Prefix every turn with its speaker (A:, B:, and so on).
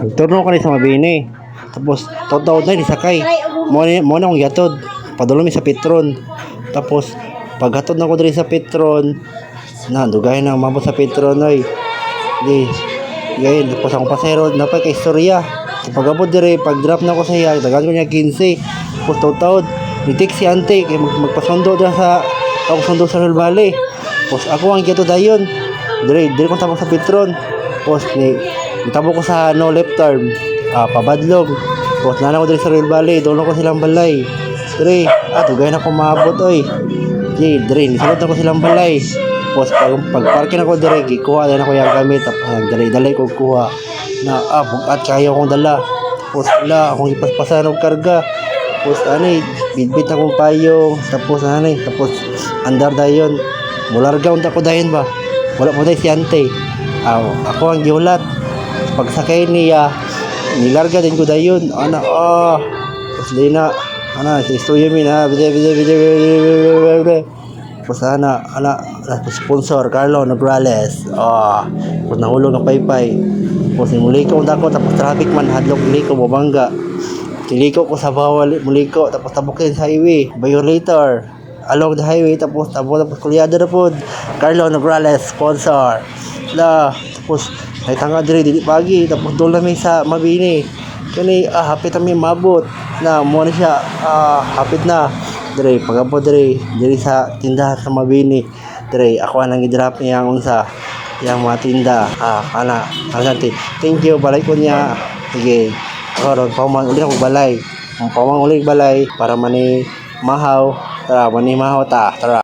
A: Nagturno ka ni sa Mabini. Tapos taud-taud na ni sakay. Mo na akong gihatod. Padulong mi sa Petron. Tapos paghatod na ko diri sa Petron, na dugay na umabot sa Petron oy. Di gayon tapos akong pasero na pa kay istorya. Pag-abot diri, pag-drop na ko sa iya, dagan ko niya 15. Tapos taud-taud ni si ante kay magpasundo dira sa ako sundo sa Real Valley. Tapos ako ang gihatod dayon. Diri ko tabok sa Petron. Tapos nitabo ko sa no left turn. Pabadlog. Tapos nana ko diri sa Real Valley, doon ko silang balay. Diri, dugay na ko maabot oy. Diri, nisulod na ko silang balay. Tapos pag-parking ako diri, gikuha din ako yung gamit. Dali ko kuha na bugat kaya akong dala. Tapos akong ipaspasan og karga. Tapos bitbit akong payong. Tapos tapos andar dayon. Mularga unta ko dayon ba. Wala mo dayon si ante. Ako ang giulat. Pagsakay niya, nilarga din ko dayon. Tapos di na istuyo mi na tapos sponsor Carlo Nograles. Tapos nahulog ang paypay. Tapos muliko ko tapos traffic man hadlok muliko mabangga. Tiliko ko sa bawal muliko tapos tabukin sa highway. Violator along the highway tapos kulyada na pod. Carlo Nograles sponsor. Tapos ay tanga diri pagi tapos doon mi sa Mabini. Kani hapit kami mabot na mo na siya hapit na dire pagabot diri sa tindahan sa Mabini. Dire ako nang i-drop niya ang unsa yang mga tinda. Thank you balay ko niya. Sige karon pamang uli ako balay. Pamang uli balay para mani mahaw. Tara mani mahaw ta. Tara.